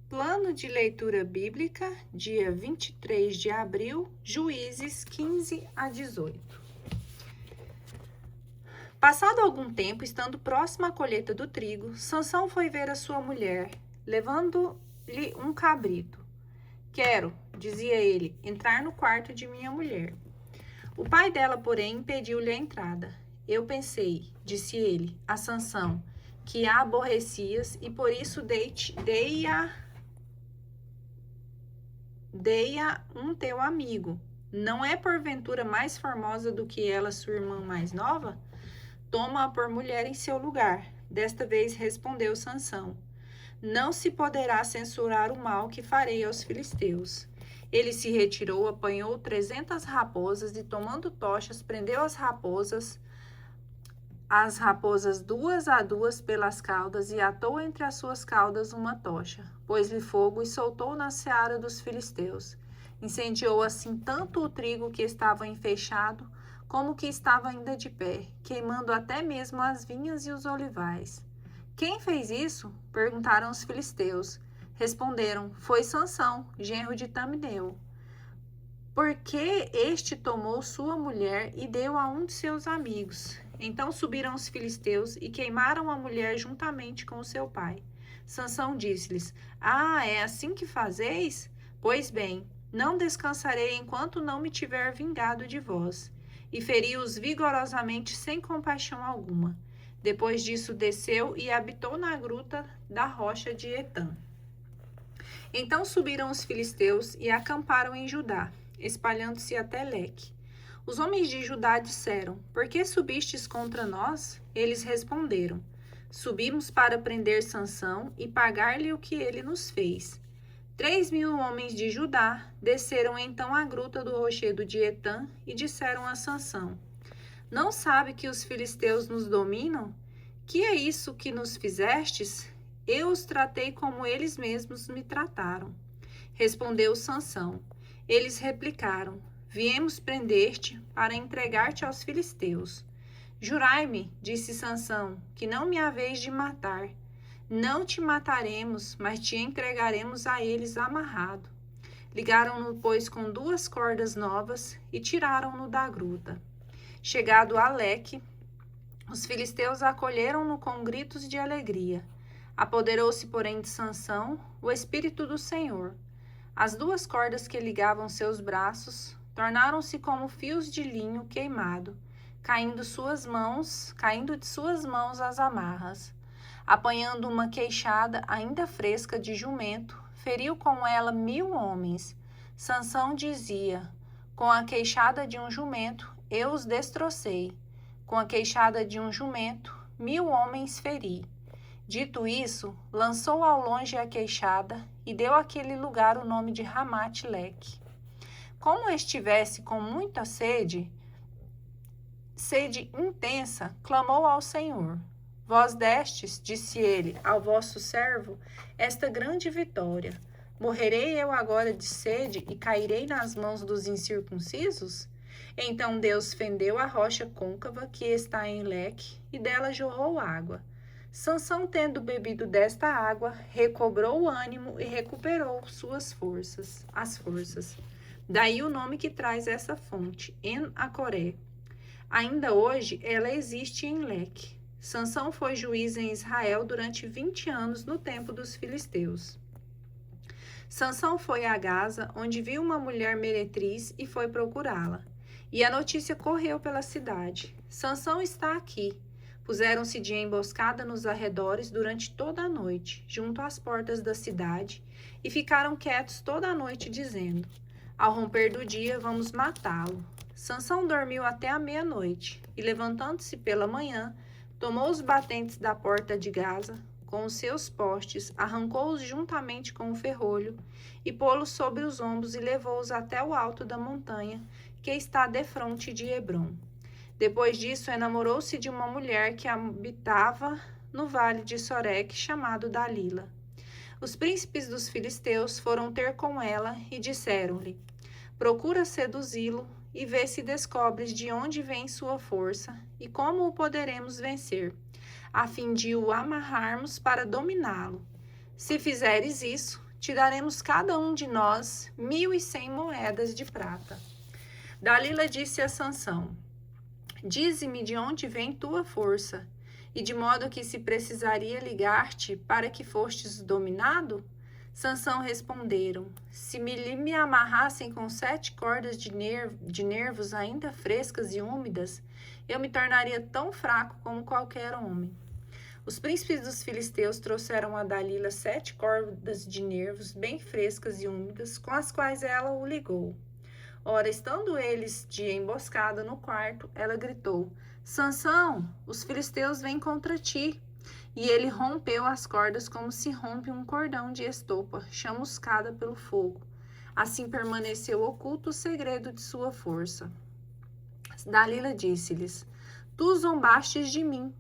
Plano de leitura bíblica, dia 23 de abril, Juízes 15 a 18. Passado algum tempo, estando próximo à colheita do trigo, Sansão foi ver a sua mulher, levando-lhe um cabrito. Quero, dizia ele, entrar no quarto de minha mulher. O pai dela, porém, impediu-lhe a entrada. Eu pensei, disse ele, a Sansão, que a aborrecias, e por isso dei-a um teu amigo. Não é porventura mais formosa do que ela, sua irmã mais nova? Toma-a por mulher em seu lugar. Desta vez respondeu Sansão: não se poderá censurar o mal que farei aos filisteus. Ele se retirou, apanhou 300 raposas e, tomando tochas, prendeu as raposas duas a duas pelas caudas, e atou entre as suas caudas uma tocha. Pôs-lhe fogo e soltou na seara dos filisteus. Incendiou assim tanto o trigo que estava enfeixado, como o que estava ainda de pé, queimando até mesmo as vinhas e os olivais. Quem fez isso? Perguntaram os filisteus. Responderam: foi Sansão, genro de Tamineu. Porque este tomou sua mulher e deu a um de seus amigos. Então subiram os filisteus e queimaram a mulher juntamente com o seu pai. Sansão disse-lhes: ah, é assim que fazeis? Pois bem, não descansarei enquanto não me tiver vingado de vós. E feriu-os vigorosamente sem compaixão alguma. Depois disso desceu e habitou na gruta da rocha de Etã. Então subiram os filisteus e acamparam em Judá, espalhando-se até Leque. Os homens de Judá disseram: por que subistes contra nós? Eles responderam: subimos para prender Sansão e pagar-lhe o que ele nos fez. 3.000 homens de Judá desceram então à gruta do rochedo de Etã e disseram a Sansão: não sabe que os filisteus nos dominam? Que é isso que nos fizestes? Eu os tratei como eles mesmos me trataram. Respondeu Sansão. Eles replicaram: viemos prender-te para entregar-te aos filisteus. Jurai-me, disse Sansão, que não me haveis de matar. Não te mataremos, mas te entregaremos a eles amarrado. Ligaram-no, pois, com 2 cordas novas e tiraram-no da gruta. Chegado a Leque, os filisteus acolheram-no com gritos de alegria. Apoderou-se, porém, de Sansão o espírito do Senhor. As 2 cordas que ligavam seus braços tornaram-se como fios de linho queimado, caindo de suas mãos as amarras. Apanhando uma queixada ainda fresca de jumento, feriu com ela 1.000 homens. Sansão dizia: com a queixada de um jumento eu os destrocei. Com a queixada de um jumento, 1.000 homens feri. Dito isso, lançou ao longe a queixada e deu àquele lugar o nome de Ramate-Leque. Como estivesse com muita sede intensa, clamou ao Senhor. Vós destes, disse ele, ao vosso servo, esta grande vitória. Morrerei eu agora de sede e cairei nas mãos dos incircuncisos? Então Deus fendeu a rocha côncava que está em Leque, e dela jorrou água. Sansão, tendo bebido desta água, recobrou o ânimo e recuperou as forças. Daí o nome que traz essa fonte, En-Acoré. Ainda hoje ela existe em Leque. Sansão foi juiz em Israel durante 20 anos no tempo dos filisteus. Sansão foi a Gaza, onde viu uma mulher meretriz e foi procurá-la. E a notícia correu pela cidade: Sansão está aqui. Puseram-se de emboscada nos arredores durante toda a noite, junto às portas da cidade, e ficaram quietos toda a noite, dizendo: ao romper do dia, vamos matá-lo. Sansão dormiu até a meia-noite, e levantando-se pela manhã, tomou os batentes da porta de Gaza, com os seus postes, arrancou-os juntamente com o ferrolho, e pô-los sobre os ombros e levou-os até o alto da montanha, que está defronte de Hebrom. Depois disso, enamorou-se de uma mulher que habitava no vale de Soreque, chamado Dalila. Os príncipes dos filisteus foram ter com ela e disseram-lhe: procura seduzi-lo e vê se descobres de onde vem sua força e como o poderemos vencer, a fim de o amarrarmos para dominá-lo. Se fizeres isso, te daremos cada um de nós 1.100 moedas de prata. Dalila disse a Sansão: dize-me de onde vem tua força, e de modo que se precisaria ligar-te para que fostes dominado? Sansão responderam: se me amarrassem com 7 cordas de nervos ainda frescas e úmidas, eu me tornaria tão fraco como qualquer homem. Os príncipes dos filisteus trouxeram a Dalila 7 cordas de nervos bem frescas e úmidas, com as quais ela o ligou. Ora, estando eles de emboscada no quarto, ela gritou: Sansão, os filisteus vêm contra ti. E ele rompeu as cordas como se rompe um cordão de estopa, chamuscada pelo fogo. Assim permaneceu oculto o segredo de sua força. Dalila disse-lhes: tu zombastes de mim,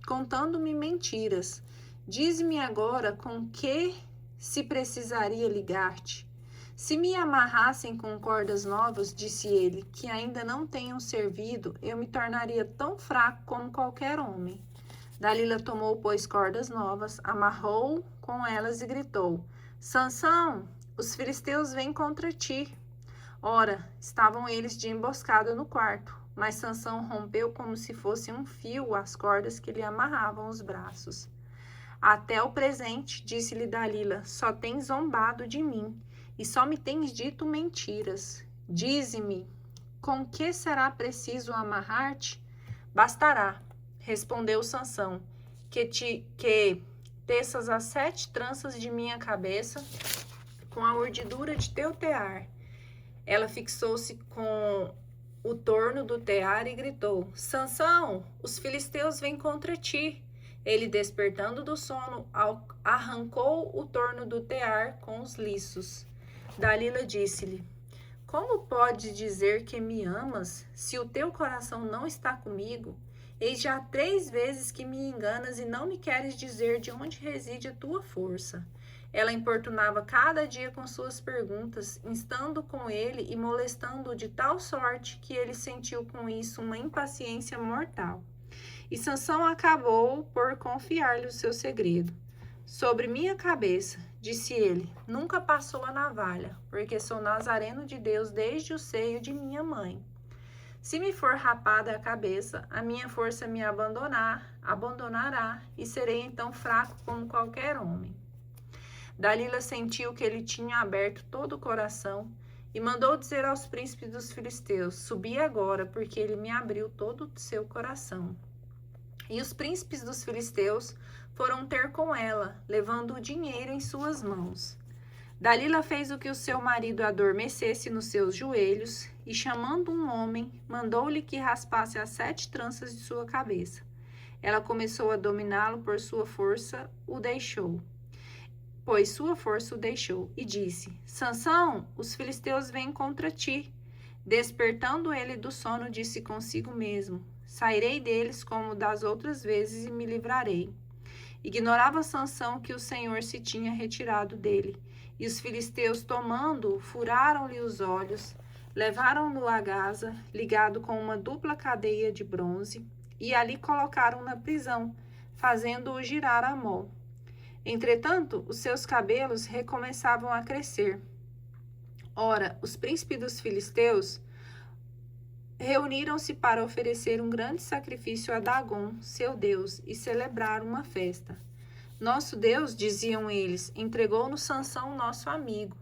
contando-me mentiras. Dize-me agora com que se precisaria ligar-te. Se me amarrassem com cordas novas, disse ele, que ainda não tenham servido, eu me tornaria tão fraco como qualquer homem. Dalila tomou, pois, cordas novas, amarrou com elas e gritou: Sansão, os filisteus vêm contra ti. Ora, estavam eles de emboscada no quarto, mas Sansão rompeu como se fosse um fio as cordas que lhe amarravam os braços. Até o presente, disse-lhe Dalila, só tens zombado de mim, e só me tens dito mentiras. Dize-me, com que será preciso amarrar-te? Bastará, respondeu Sansão, que teças as 7 tranças de minha cabeça com a urdidura de teu tear. Ela fixou-se com o torno do tear e gritou: Sansão, os filisteus vêm contra ti. Ele, despertando do sono, arrancou o torno do tear com os liços. Dalila disse-lhe: como podes dizer que me amas, se o teu coração não está comigo? Eis já 3 vezes que me enganas e não me queres dizer de onde reside a tua força. Ela importunava cada dia com suas perguntas, instando com ele e molestando-o de tal sorte que ele sentiu com isso uma impaciência mortal. E Sansão acabou por confiar-lhe o seu segredo. Sobre minha cabeça, disse ele, nunca passou a navalha, porque sou nazareno de Deus desde o seio de minha mãe. Se me for rapada a cabeça, a minha força me abandonará, e serei então fraco como qualquer homem. Dalila sentiu que ele tinha aberto todo o coração e mandou dizer aos príncipes dos filisteus: subi agora, porque ele me abriu todo o seu coração. E os príncipes dos filisteus foram ter com ela, levando o dinheiro em suas mãos. Dalila fez o que o seu marido adormecesse nos seus joelhos e, chamando um homem, mandou-lhe que raspasse as 7 tranças de sua cabeça. Ela começou a dominá-lo por sua força, pois sua força o deixou, e disse: Sansão, os filisteus vêm contra ti. Despertando ele do sono, disse consigo mesmo: sairei deles como das outras vezes e me livrarei. Ignorava Sansão que o Senhor se tinha retirado dele. E os filisteus, tomando-o, furaram-lhe os olhos, levaram-no a Gaza, ligado com uma dupla cadeia de bronze, e ali colocaram na prisão, fazendo-o girar a mó. Entretanto, os seus cabelos recomeçavam a crescer. Ora, os príncipes dos filisteus reuniram-se para oferecer um grande sacrifício a Dagom, seu deus, e celebrar uma festa. Nosso Deus, diziam eles, entregou-nos Sansão, nosso amigo.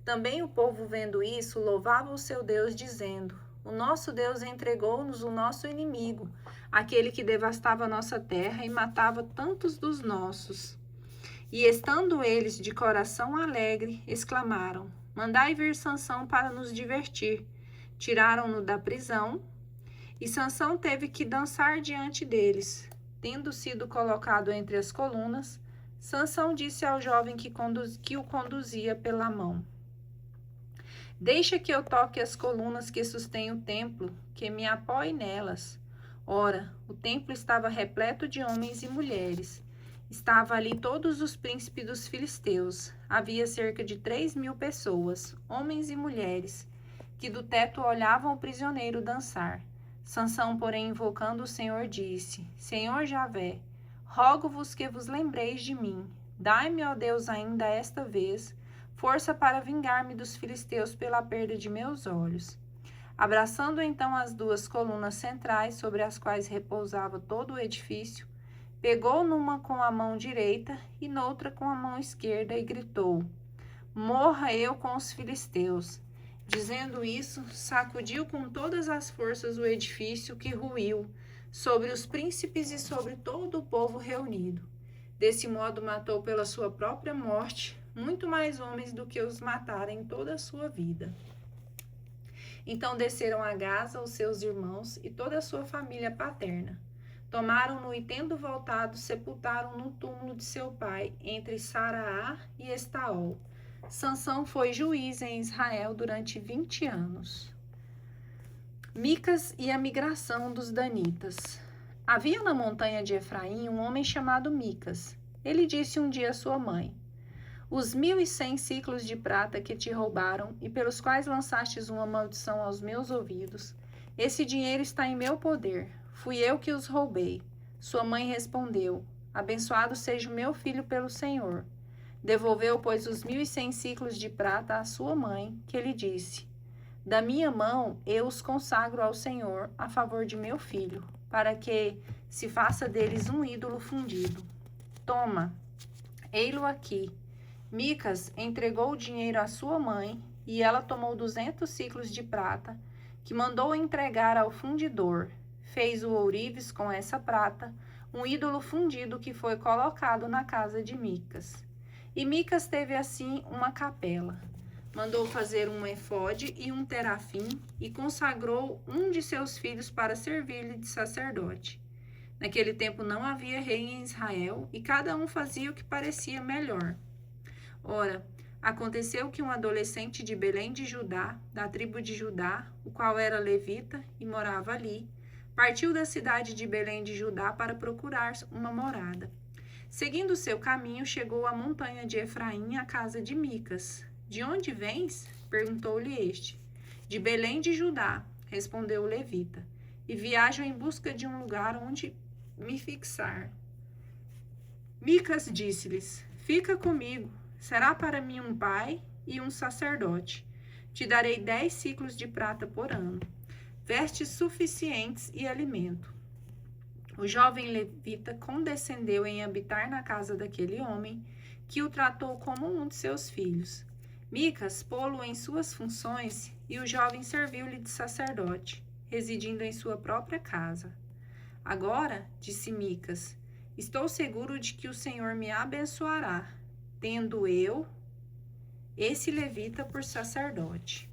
Também o povo, vendo isso, louvava o seu Deus, dizendo: o nosso Deus entregou-nos o nosso inimigo, aquele que devastava a nossa terra e matava tantos dos nossos. E estando eles de coração alegre, exclamaram: mandai vir Sansão para nos divertir. Tiraram-no da prisão, e Sansão teve que dançar diante deles. Tendo sido colocado entre as colunas, Sansão disse ao jovem que o conduzia pela mão: deixa que eu toque as colunas que sustêm o templo, que me apoie nelas. Ora, o templo estava repleto de homens e mulheres. Estava ali todos os príncipes dos filisteus. Havia cerca de 3.000 pessoas, homens e mulheres, que do teto olhavam o prisioneiro dançar. Sansão, porém, invocando o Senhor, disse: Senhor Javé, rogo-vos que vos lembreis de mim. Dai-me, ó Deus, ainda esta vez, força para vingar-me dos filisteus pela perda de meus olhos. Abraçando então as duas colunas centrais sobre as quais repousava todo o edifício, pegou numa com a mão direita e noutra com a mão esquerda e gritou: Morra eu com os filisteus. Dizendo isso, sacudiu com todas as forças o edifício que ruiu, sobre os príncipes e sobre todo o povo reunido. Desse modo matou pela sua própria morte muito mais homens do que os matara em toda a sua vida. Então desceram a Gaza os seus irmãos e toda a sua família paterna. Tomaram-no e, tendo voltado, sepultaram no túmulo de seu pai, entre Saraá e Estaol. Sansão foi juiz em Israel durante 20 anos. Micas e a migração dos danitas. Havia na montanha de Efraim um homem chamado Micas. Ele disse um dia à sua mãe: Os 1.100 ciclos de prata que te roubaram e pelos quais lançastes uma maldição aos meus ouvidos, esse dinheiro está em meu poder. Fui eu que os roubei. Sua mãe respondeu: Abençoado seja o meu filho pelo Senhor. Devolveu, pois, os 1.100 ciclos de prata à sua mãe, que lhe disse: Da minha mão eu os consagro ao Senhor a favor de meu filho, para que se faça deles um ídolo fundido. Toma, ei-lo aqui. Micas entregou o dinheiro à sua mãe, e ela tomou 200 ciclos de prata, que mandou entregar ao fundidor. Fez o ourives com essa prata, um ídolo fundido que foi colocado na casa de Micas. E Micas teve assim uma capela. Mandou fazer um efode e um terafim, e consagrou um de seus filhos para servir-lhe de sacerdote. Naquele tempo não havia rei em Israel, e cada um fazia o que parecia melhor. Ora, aconteceu que um adolescente de Belém de Judá, da tribo de Judá, o qual era levita e morava ali, partiu da cidade de Belém de Judá para procurar uma morada. Seguindo seu caminho, chegou à montanha de Efraim, à casa de Micas. De onde vens? Perguntou-lhe este. De Belém de Judá, respondeu o levita, e viajo em busca de um lugar onde me fixar. Micas disse-lhes: Fica comigo, será para mim um pai e um sacerdote. Te darei 10 ciclos de prata por ano, vestes suficientes e alimento. O jovem levita condescendeu em habitar na casa daquele homem, que o tratou como um de seus filhos. Micas pô-lo em suas funções, e o jovem serviu-lhe de sacerdote, residindo em sua própria casa. Agora, disse Micas, estou seguro de que o Senhor me abençoará, tendo eu esse levita por sacerdote.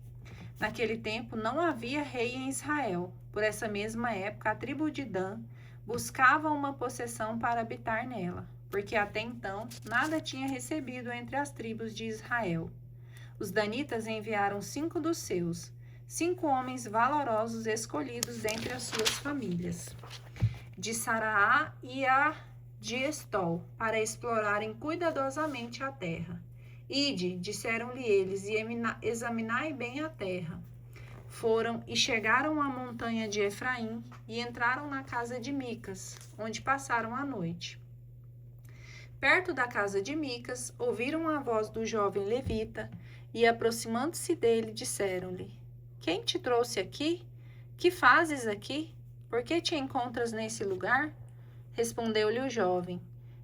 Naquele tempo não havia rei em Israel. Por essa mesma época, a tribo de Dan buscava uma possessão para habitar nela, porque até então nada tinha recebido entre as tribos de Israel. Os danitas enviaram 5 dos seus, 5 homens valorosos escolhidos dentre as suas famílias, de Saraá e a de Estol, para explorarem cuidadosamente a terra. Ide, disseram-lhe eles, e examinai bem a terra. Foram e chegaram à montanha de Efraim e entraram na casa de Micas, onde passaram a noite. Perto da casa de Micas, ouviram a voz do jovem levita e, aproximando-se dele, disseram-lhe: Quem te trouxe aqui? Que fazes aqui? Por que te encontras nesse lugar? Respondeu-lhe o jovem: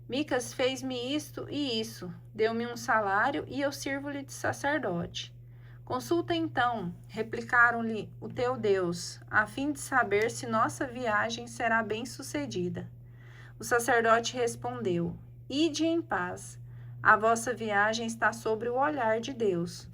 Micas fez-me isto e isso, deu-me um salário e eu sirvo-lhe de sacerdote. Consulta então, replicaram-lhe, o teu Deus, a fim de saber se nossa viagem será bem-sucedida. O sacerdote respondeu: Ide em paz, a vossa viagem está sobre o olhar de Deus.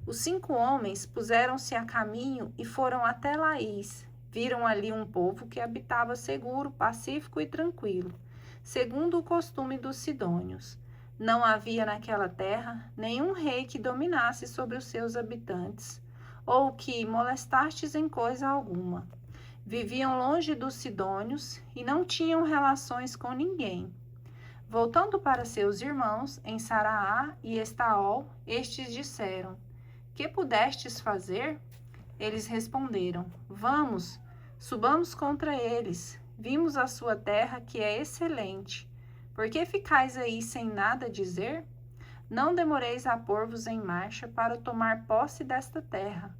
Os 5 homens puseram-se a caminho e foram até Laís. Viram ali um povo que habitava seguro, pacífico e tranquilo, segundo o costume dos sidônios. Não havia naquela terra nenhum rei que dominasse sobre os seus habitantes, ou que molestastes em coisa alguma. Viviam longe dos sidônios e não tinham relações com ninguém. Voltando para seus irmãos, em Saraá e Estaol, estes disseram: Que pudestes fazer? Eles responderam: Vamos, subamos contra eles. Vimos a sua terra, que é excelente. Por que ficais aí sem nada dizer? Não demoreis a pôr-vos em marcha para tomar posse desta terra.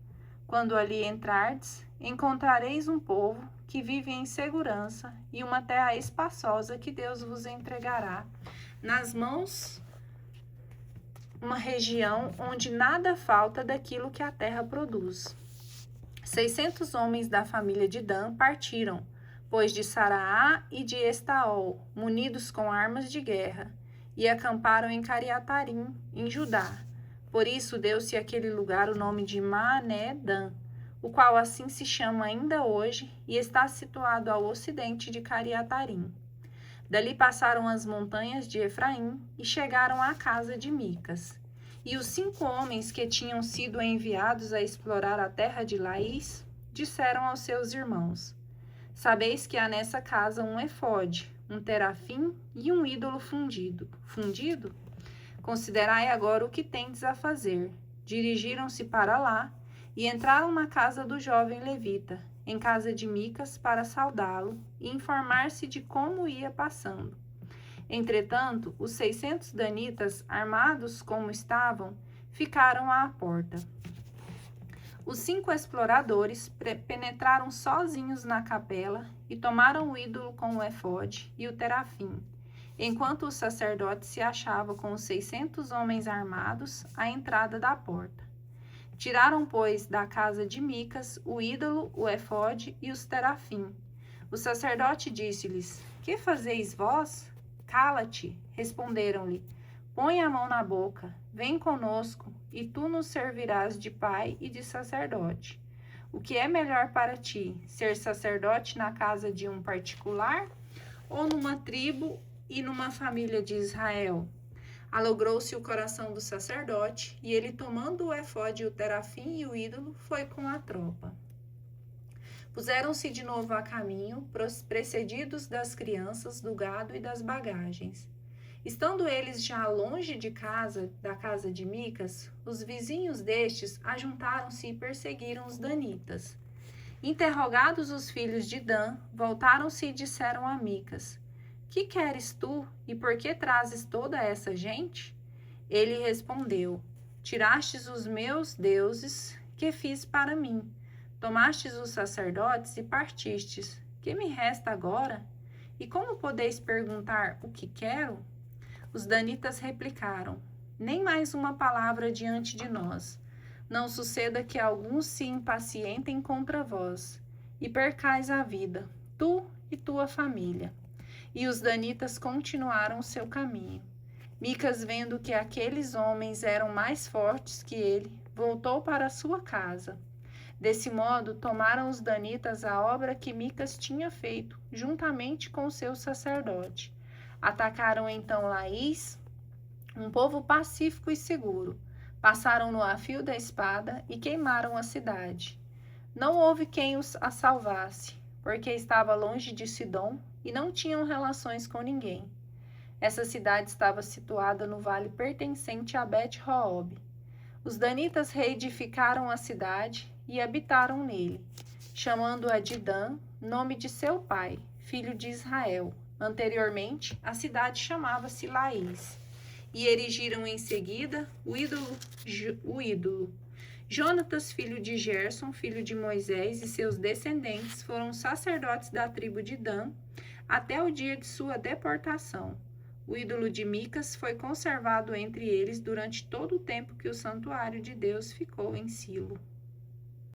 Quando ali entrardes, encontrareis um povo que vive em segurança e uma terra espaçosa que Deus vos entregará nas mãos, uma região onde nada falta daquilo que a terra produz. 600 homens da família de Dan partiram, pois de Saraá e de Estaol, munidos com armas de guerra, e acamparam em Cariatarim, em Judá. Por isso deu-se àquele lugar o nome de Maané-Dan, o qual assim se chama ainda hoje e está situado ao ocidente de Cariatarim. Dali passaram as montanhas de Efraim e chegaram à casa de Micas. E os 5 homens que tinham sido enviados a explorar a terra de Laís disseram aos seus irmãos: Sabeis que há nessa casa um efode, um terafim e um ídolo fundido. Considerai agora o que tendes a fazer. Dirigiram-se para lá e entraram na casa do jovem levita, em casa de Micas, para saudá-lo e informar-se de como ia passando. Entretanto, os 600 danitas, armados como estavam, ficaram à porta. Os 5 exploradores penetraram sozinhos na capela e tomaram o ídolo com o efode e o terafim, enquanto o sacerdote se achava com os 600 homens armados à entrada da porta. Tiraram, pois, da casa de Micas o ídolo, o efode e os terafim. O sacerdote disse-lhes: Que fazeis vós? Cala-te, responderam-lhe. Põe a mão na boca, vem conosco, e tu nos servirás de pai e de sacerdote. O que é melhor para ti, ser sacerdote na casa de um particular ou numa tribo e numa família de Israel? Alegrou-se o coração do sacerdote, e ele, tomando o efode, o terafim e o ídolo, foi com a tropa. Puseram-se de novo a caminho, precedidos das crianças, do gado e das bagagens. Estando eles já longe da casa de Micas, os vizinhos destes ajuntaram-se e perseguiram os danitas. Interrogados os filhos de Dan, voltaram-se e disseram a Micas: Que queres tu, e por que trazes toda essa gente? Ele respondeu: Tirastes os meus deuses, que fiz para mim. Tomastes os sacerdotes e partistes. Que me resta agora? E como podeis perguntar o que quero? Os danitas replicaram: Nem mais uma palavra diante de nós. Não suceda que alguns se impacientem contra vós, e percais a vida, tu e tua família. E os danitas continuaram o seu caminho. Micas, vendo que aqueles homens eram mais fortes que ele, voltou para a sua casa. Desse modo, tomaram os danitas a obra que Micas tinha feito, juntamente com o seu sacerdote. Atacaram então Laís, um povo pacífico e seguro. Passaram-no a fio da espada e queimaram a cidade. Não houve quem a salvasse, porque estava longe de Sidom e não tinham relações com ninguém. Essa cidade estava situada no vale pertencente a Bet-Roob. Os danitas reedificaram a cidade e habitaram nele, chamando-a de Dan, nome de seu pai, filho de Israel. Anteriormente, a cidade chamava-se Laís. E erigiram em seguida o ídolo. Jonatas, filho de Gerson, filho de Moisés, e seus descendentes foram sacerdotes da tribo de Dan até o dia de sua deportação. O ídolo de Micas foi conservado entre eles durante todo o tempo que o santuário de Deus ficou em Silo.